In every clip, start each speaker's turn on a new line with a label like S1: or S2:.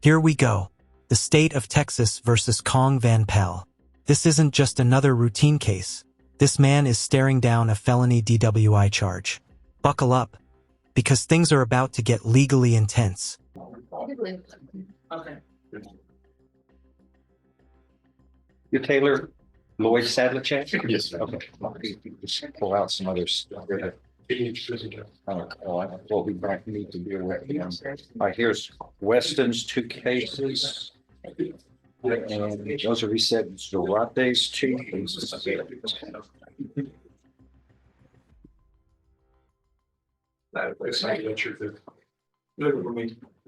S1: Here we go. The state of Texas versus Kong Van Pell. This isn't just another routine case. This man is staring down a felony DWI charge. Buckle up, because things are about to get legally intense.
S2: Okay.
S3: You're Taylor Lloyd Sadlicek?
S2: Yes.
S3: Okay. Just pull out some others. What we might need to do with them. All right, here's Weston's 2 cases. And those are reset Zarate's 2 cases.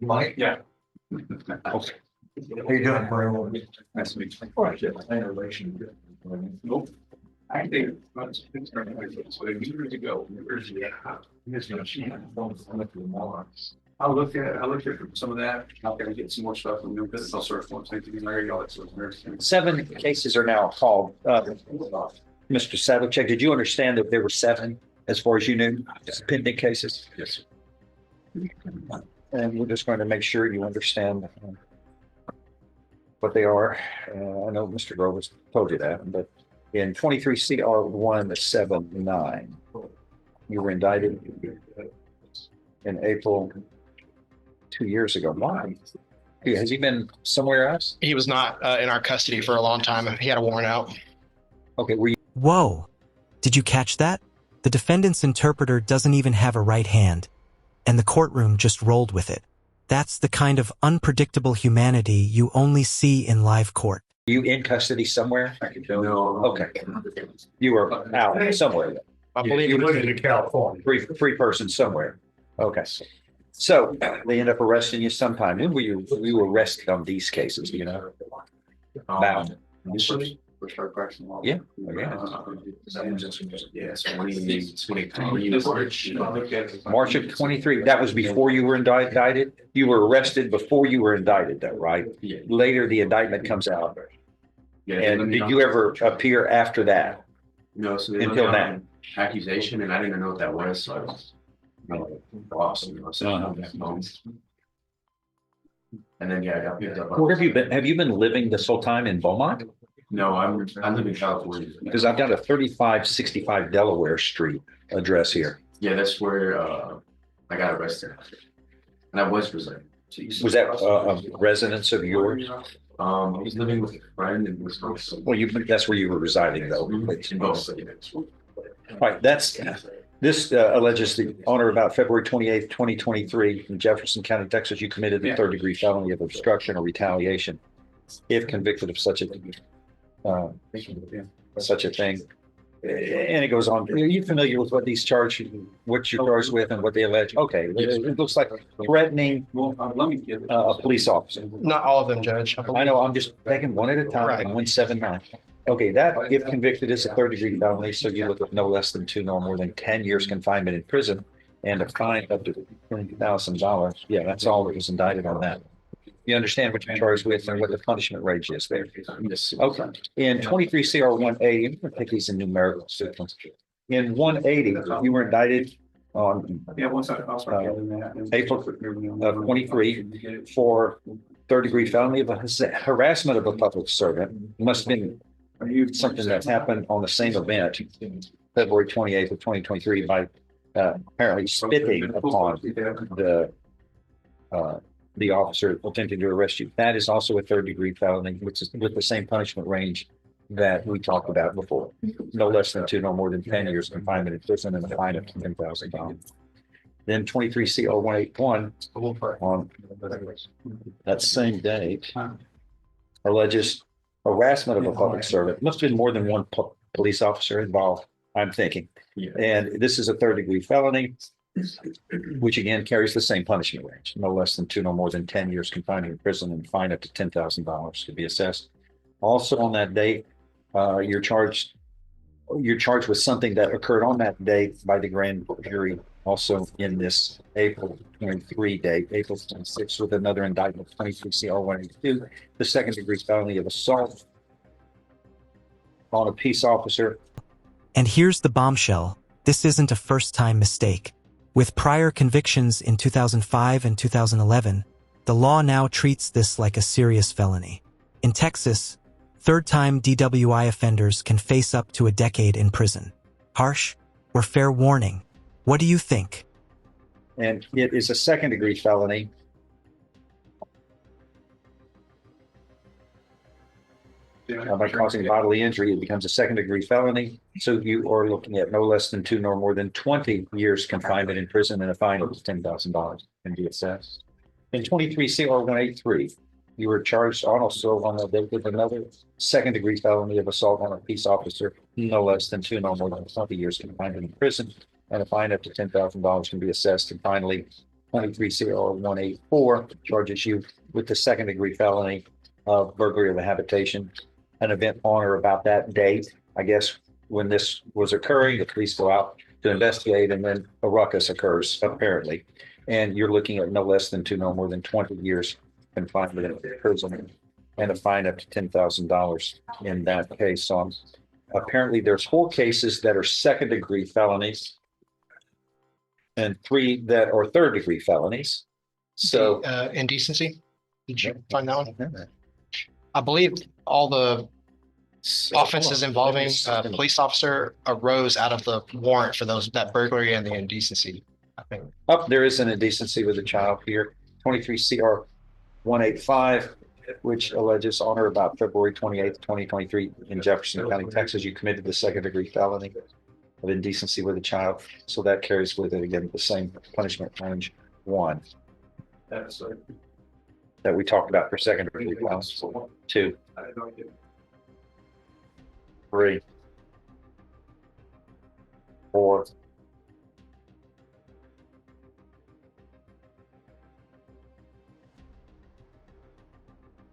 S2: Mike? Yeah.
S3: Okay. How you doing, Brian?
S2: Nice to meet you. Nope. I think it's so years ago. I'll look at some of that. I'll get some more stuff from new business. I'll sort of want to take the
S3: 7 cases are now called. Mr. Sadlicek, did you understand that there were 7, as far as you knew, pending cases?
S2: Yes.
S3: And we're just going to make sure you understand what they are. I know Mr. Grover's told you that, but in 23 CR 179, you were indicted in April 2 years ago. Why? Has he been somewhere else?
S4: He was not in our custody for a long time. He had a warrant out.
S3: Okay, were you?
S1: Whoa! Did you catch that? The defendant's interpreter doesn't even have a right hand, and the courtroom just rolled with it. That's the kind of unpredictable humanity you only see in live court.
S3: You in custody somewhere?
S2: No.
S3: Okay. You were out somewhere.
S4: I believe
S3: you
S4: he
S3: were
S4: was
S3: in California. Free person somewhere. Okay. So they end up arresting you sometime. When were you arrested on these cases? Do you know? About.
S2: Initially, for start practicing law.
S3: Yeah.
S2: Yes. 2023
S3: March of 23. That was before you were indicted. You were arrested before you were indicted, though, right?
S2: Yeah.
S3: Later, the indictment comes out.
S2: Yeah.
S3: And did you ever appear after that?
S2: No. So
S3: Until now.
S2: Accusation, and I didn't know what that was. So I was lost. And then I got picked up.
S3: Where have you been? Have you been living this whole time in Beaumont?
S2: No, I live in California.
S3: Because I've got a 3565 Delaware Street address here.
S2: Yeah, that's where I got arrested. And I was resigning.
S3: Was that a residence of yours?
S2: I was living with a friend in Wisconsin.
S3: Well, that's where you were residing, though.
S2: In both.
S3: Right, this alleges the honor about February 28th, 2023 in Jefferson County, Texas, you committed the 3rd-degree felony of obstruction or retaliation if convicted of such a thing. And it goes on. Are you familiar with what these charges, what you're charged with and what they allege? Okay, it looks like threatening a police officer.
S4: Not all of them, Judge.
S3: I know, I'm just taking one at a time,
S4: Right.
S3: 179. Okay, that if convicted is a 3rd-degree felony, so you look at no less than 2 nor more than 10 years confinement in prison and a fine up to $20,000. Yeah, that's all that was indicted on that. You understand what you're charged with and what the punishment range is there.
S2: Yes.
S3: Okay. In 23 CR 180, I'm going to take these in numerical sequence. In 180, you were indicted on April of 23 for 3rd-degree felony of harassment of a public servant. It must have been something that happened on the same event, February 28th of 2023, by apparently spitting upon the officer attempting to arrest you. That is also a 3rd-degree felony, which is with the same punishment range that we talked about before. No less than 2 nor more than 10 years confinement in prison and a fine of $10,000. Then 23 CR 181 on that same date alleges harassment of a public servant. Must have been more than one police officer involved, I'm thinking. And this is a 3rd-degree felony, which again carries the same punishment range. No less than 2 nor more than 10 years confinement in prison and fine up to $10,000 to be assessed. Also on that date, you're charged with something that occurred on that date by the grand jury. Also in this April 23 date, April 26th, with another indictment, 23 CR 182, the 2nd-degree felony of assault on a peace officer.
S1: And here's the bombshell. This isn't a first-time mistake. With prior convictions in 2005 and 2011, The law now treats this like a serious felony. In Texas, third-time DWI offenders can face up to a decade in prison. Harsh or fair warning? What do you think?
S3: And it is a second-degree felony. By causing bodily injury, it becomes a second-degree felony. So you are looking at no less than 2 nor more than 20 years confinement in prison and a fine of $10,000 can be assessed. In 23 CR 183, you were charged also on with another second-degree felony of assault on a peace officer, no less than 2 nor more than 20 years confinement in prison and a fine up to $10,000 can be assessed. And finally, 23 CR 184 charges you with the second-degree felony of burglary of a habitation. An event on or about that date, I guess, when this was occurring, the police go out to investigate, and then a ruckus occurs, apparently. And you're looking at no less than 2 no more than 20 years confinement in prison and a fine up to $10,000 in that case. So apparently there's 4 cases that are second-degree felonies and 3 that are third-degree felonies. So
S4: Indecency, did you find that one? I believe all the offenses involving a police officer arose out of the warrant for that burglary and the indecency, I think.
S3: There is an indecency with a child here, 23 CR 185, which alleges on or about February 28th, 2023 in Jefferson County, Texas, you committed the second-degree felony of indecency with a child. So that carries with it, again, the same punishment range 1.
S2: That's
S3: that we talked about for second-degree felonies. 2, 3, 4,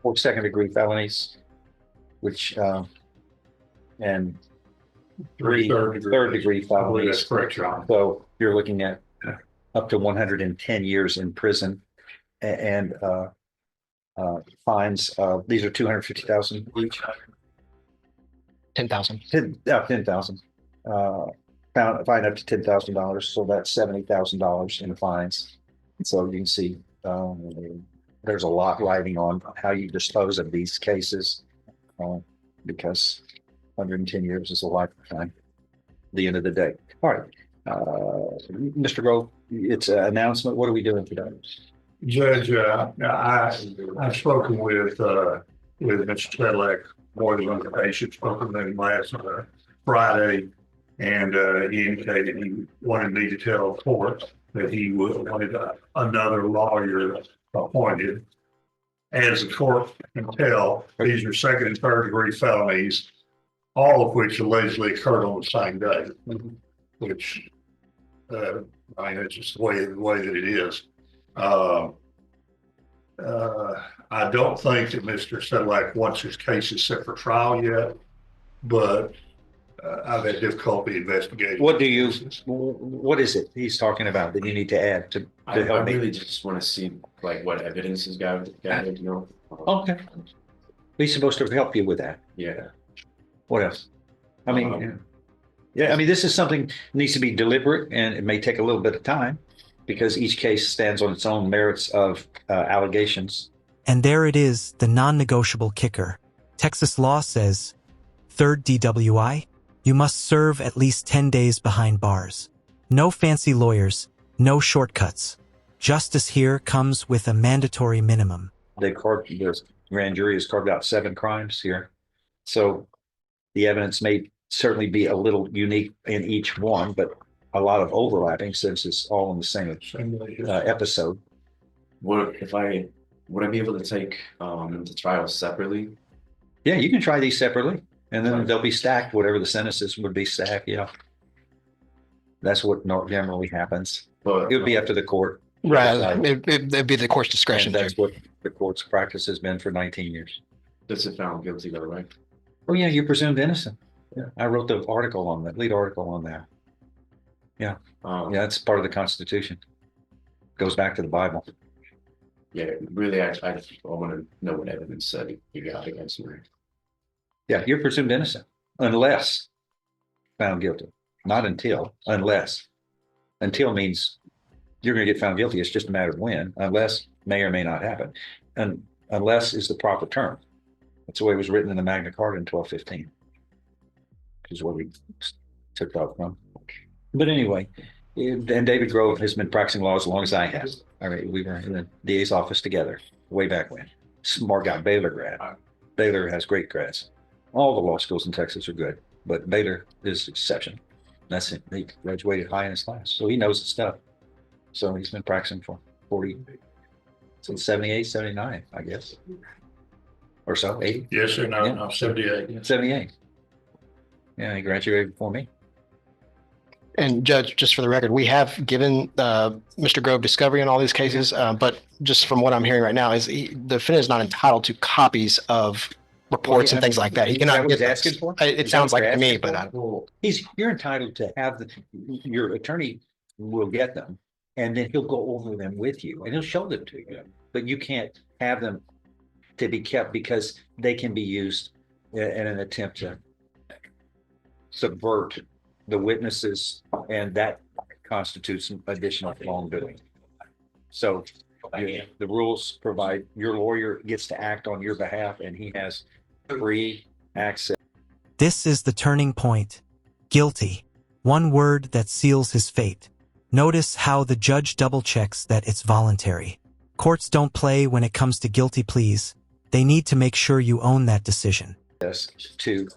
S3: 4 second-degree felonies, which and 3 third-degree felonies.
S2: That's correct, John.
S3: So you're looking at up to 110 years in prison and fines. These are $250,000 each.
S4: 10,000.
S3: 10,000. Fine up to $10,000. So that's $70,000 in fines. So you can see there's a lot riding on how you dispose of these cases because 110 years is a lifetime. At the end of the day. All right, Mr. Grove, it's an announcement. What are we doing today?
S2: Judge, I've spoken with Mr. Sedlak more than one occasion, spoken with him last Friday, and he indicated he wanted me to tell the court that he wanted another lawyer appointed. As the court can tell, these are second and third degree felonies, all of which allegedly occurred on the same day, which I mean, it's just the way that it is. I don't think that Mr. Sedlak wants his cases set for trial yet, but I've had difficulty investigating.
S3: What is it he's talking about that you need to add to help me?
S5: I really just want to see like what evidence is gathered, you know.
S3: Okay. He's supposed to help you with that.
S5: Yeah.
S3: What else? I mean, I mean, this is something that needs to be deliberate, and it may take a little bit of time because each case stands on its own merits of allegations.
S1: And there it is, the non-negotiable kicker. Texas law says, third DWI, you must serve at least 10 days behind bars. No fancy lawyers, no shortcuts. Justice here comes with a mandatory minimum.
S3: The grand jury has carved out 7 crimes here. So the evidence may certainly be a little unique in each one, but a lot of overlapping since it's all in the same episode.
S5: Would I be able to take the trials separately?
S3: Yeah, you can try these separately, and then they'll be stacked. Whatever the sentences would be stacked. Yeah, that's what generally happens. But it would be up to the court.
S4: Right, it'd be the court's discretion.
S3: And that's what the court's practice has been for 19 years.
S5: That's it found guilty, though, right?
S3: Oh yeah, you're presumed innocent. Yeah, I wrote the article on that, lead article on that. Yeah, yeah, it's part of the Constitution. Goes back to the Bible.
S5: Yeah, really, I want to know what evidence you got against me.
S3: Yeah, you're presumed innocent unless found guilty. Not until, unless. Until means you're going to get found guilty. It's just a matter of when. Unless may or may not happen. And unless is the proper term. That's the way it was written in the Magna Carta in 1215. Is where we took that from. But anyway, and David Grove has been practicing law as long as I have. All right, we were in the DA's office together way back when. Smart guy, Baylor grad. Baylor has great grads. All the law schools in Texas are good, but Baylor is exception. That's it. He graduated high in his class, so he knows his stuff. So he's been practicing for 40, since 78, 79, I guess. Or so, 80?
S2: Yes, sir. No,
S3: Yeah.
S2: no, 78.
S3: 78. Yeah, he graduated before me.
S4: And Judge, just for the record, we have given Mr. Grove discovery in all these cases, but just from what I'm hearing right now, the defendant is not entitled to copies of reports and things like that. He cannot
S3: get
S4: get
S3: asking for.
S4: It sounds like to me, but
S3: You're entitled to have your attorney will get them, and then he'll go over them with you, and he'll show them to you. But you can't have them to be kept because they can be used in an attempt to subvert the witnesses, and that constitutes an additional wrongdoing. So the rules provide your lawyer gets to act on your behalf, and he has free access.
S1: This is the turning point. Guilty. One word that seals his fate. Notice how the judge double-checks that it's voluntary. Courts don't play when it comes to guilty pleas. They need to make sure you own that decision.
S3: To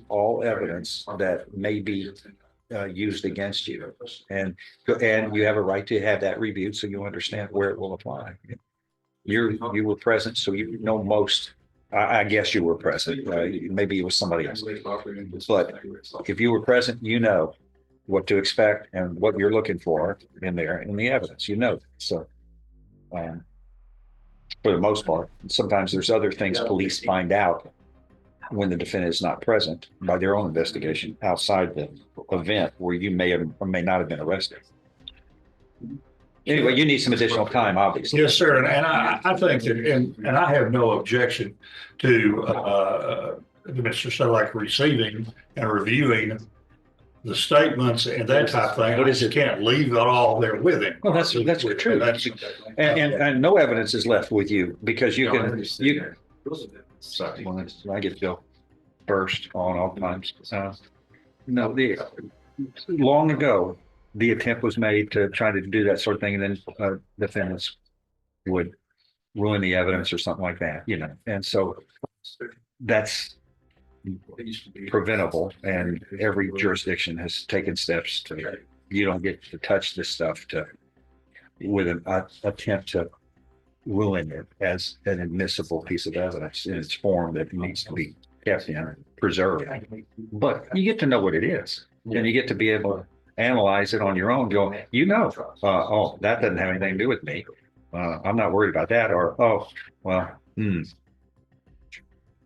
S3: all evidence that may be used against you, and you have a right to have that reviewed so you understand where it will apply. You were present, so you know most. I guess you were present. Maybe it was somebody else, but if you were present, you know what to expect and what you're looking for in there in the evidence. You know, so for the most part, sometimes there's other things police find out when the defendant is not present by their own investigation outside the event where you may have or may not have been arrested. Anyway, you need some additional time, obviously.
S2: Yes, sir. And I think that, and I have no objection to Mr. Selleck receiving and reviewing the statements and that type of thing.
S3: What is
S2: You
S3: it?
S2: Can't leave it all there with him.
S3: Well, that's true. And no evidence is left with you because you can. Sorry, well, I get to go first on all times. No, long ago, the attempt was made to try to do that sort of thing, and then defendants would ruin the evidence or something like that, you know. And so that's preventable, and every jurisdiction has taken steps to. You don't get to touch this stuff with an attempt to ruin it as an admissible piece of evidence in its form that needs to be kept in and preserved. But you get to know what it is, and you get to be able to analyze it on your own. Go, oh, that doesn't have anything to do with me. I'm not worried about that. Or, oh, well,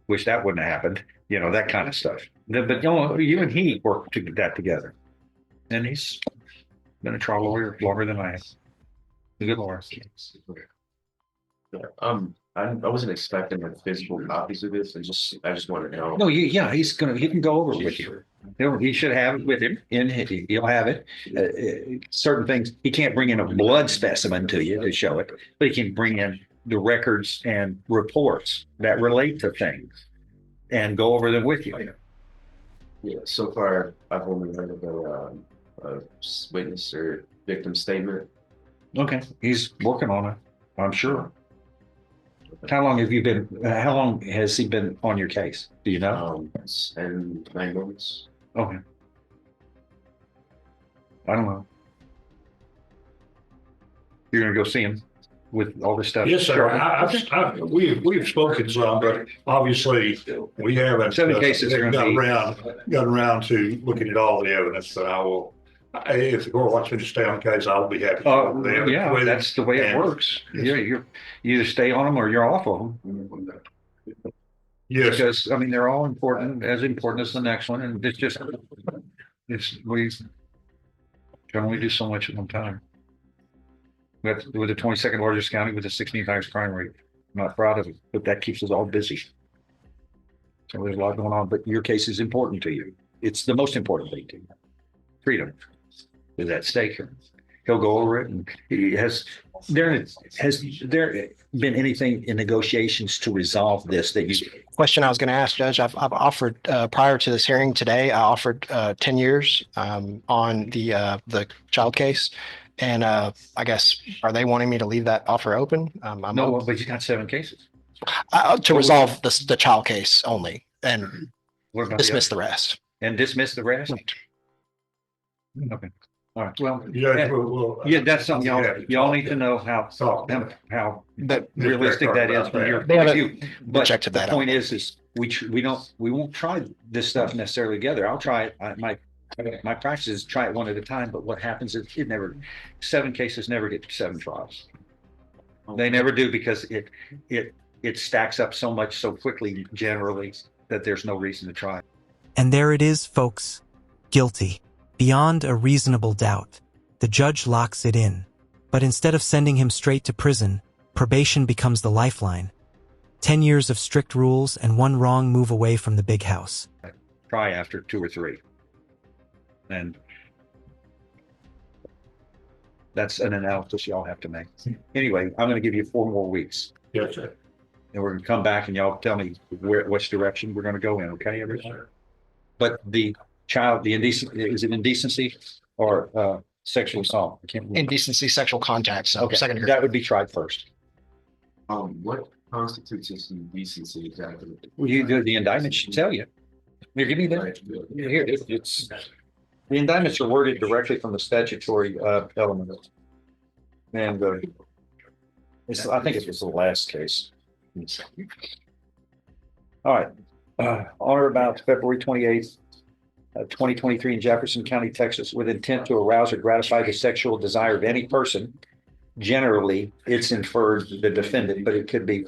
S3: wish that wouldn't have happened. You know, that kind of stuff. But you and he work to get that together. And he's been a trial lawyer longer than I have. A good lawyer.
S5: I wasn't expecting like physical copies of this. I just want to know.
S3: No, he can go over it with you. He should have it with him, he'll have it. Certain things, he can't bring in a blood specimen to you to show it, but he can bring in the records and reports that relate to things and go over them with you.
S5: Yeah, so far I've only heard of a witness or victim statement.
S3: Okay, he's working on it, I'm sure. How long has he been on your case? Do you know?
S5: And 9 months.
S3: Okay. I don't know. You're gonna go see him with all this stuff?
S2: Yes, sir. We've spoken some, but obviously we haven't
S3: 7 cases are
S2: got around to looking at all the evidence. That I will, if the court wants me to stay on the case, I'll be happy.
S3: Yeah, that's the way it works. Yeah, you either stay on them or you're off of them.
S2: Yes,
S3: Because I mean they're all important as the next one, and we can only do so much at one time. We're the 22nd largest county with the 16th highest crime rate. I'm not proud of it, but that keeps us all busy. So there's a lot going on, but your case is important to you. It's the most important thing to you. Freedom is at stake here. He'll go over it, and he has Has there been anything in negotiations to resolve this that you,
S4: Question I was going to ask, Judge, I've offered, prior to this hearing today, I offered 10 years on the child case. And I guess, are they wanting me to leave that offer open?
S3: no, but you got 7 cases.
S4: To resolve the child case only and
S3: What about
S4: dismiss the rest.
S3: and dismiss the rest? Okay. All right. Well,
S2: Yeah,
S3: yeah, that's something y'all need to know how
S4: That
S3: realistic that is from your
S4: They
S3: point of
S4: haven't
S3: view. But
S4: rejected
S3: the
S4: that
S3: point is we won't try this stuff necessarily together. I'll try it. My practice is try it one at a time. But what happens is 7 cases never get to 7 trials. They never do because it stacks up so much so quickly generally that there's no reason to try.
S1: And there it is, folks. Guilty. Beyond a reasonable doubt. The judge locks it in. But instead of sending him straight to prison, probation becomes the lifeline. 10 years of strict rules and one wrong move away from the big house.
S3: Try after 2 or 3. And that's an analysis y'all have to make. Anyway, I'm going to give you 4 more weeks.
S2: Yes, sir.
S3: And we're going to come back and y'all tell me which direction we're going to go in. Okay, everybody? But the is it indecency or sexual assault? I can't remember.
S4: Indecency, sexual contact. So
S3: Okay,
S4: second degree.
S3: that would be tried first.
S5: What constitutes indecency exactly?
S3: Well, the indictment should tell you. Here, give me that. Here, it's the indictments are worded directly from the statutory element, and I think it was the last case. All right, on or about February 28th, 2023 in Jefferson County, Texas, with intent to arouse or gratify the sexual desire of any person. Generally, it's inferred the defendant, but it could be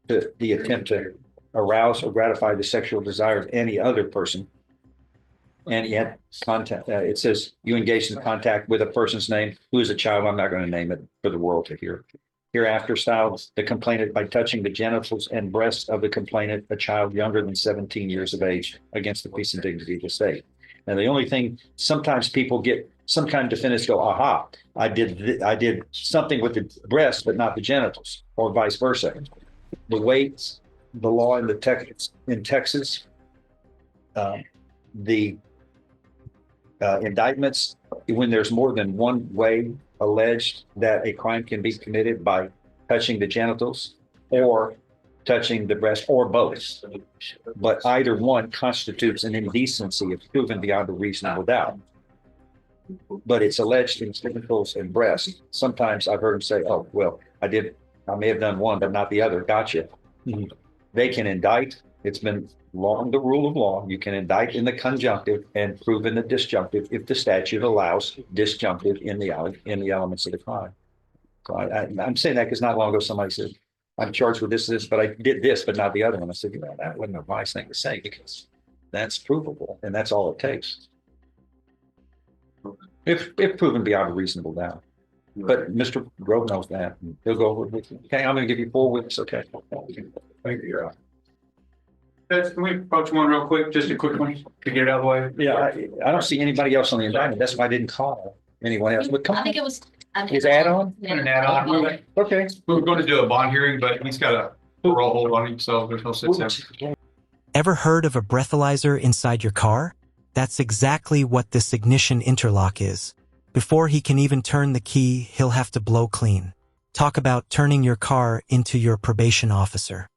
S3: the attempt to arouse or gratify the sexual desire of any other person. And yet, contact. It says you engaged in contact with a person's name who is a child. I'm not going to name it for the world to hear. Hereafter styles the complainant by touching the genitals and breasts of the complainant, a child younger than 17 years of age, against the peace and dignity of the state. Now, the only thing sometimes people get, some kind of defendants go, aha, I did something with the breasts, but not the genitals, or vice versa. The way the law in Texas, the indictments, when there's more than one way alleged that a crime can be committed by touching the genitals or touching the breast or both, but either one constitutes an indecency if proven beyond a reasonable doubt. But it's alleged in genitals and breast. Sometimes I've heard them say, oh, well, I may have done one, but not the other. Gotcha. Mm-hmm. They can indict. It's been long the rule of law. You can indict in the conjunctive and prove in the disjunctive if the statute allows disjunctive in the elements of the crime. So I'm saying that because not long ago somebody said, I'm charged with this, but I did this, but not the other one. I said, that wasn't a wise thing to say because that's provable and that's all it takes. If proven beyond a reasonable doubt. But Mr. Grove knows that. He'll go over with you. Okay, I'm going to give you 4 weeks. Okay.
S2: Thank you.
S6: Can we approach one real quick? Just a quick one to get it out of the way.
S3: Yeah, I don't see anybody else on the indictment. That's why I didn't call anyone else. But come
S7: I
S3: on.
S7: think it was.
S3: Is add-on?
S6: An add-on.
S3: Okay.
S6: We were going to do a bond hearing, but he's got a parole hold on him, so there's no sense in.
S1: Ever heard of a breathalyzer inside your car? That's exactly what this ignition interlock is. Before he can even turn the key, he'll have to blow clean. Talk about turning your car into your probation officer.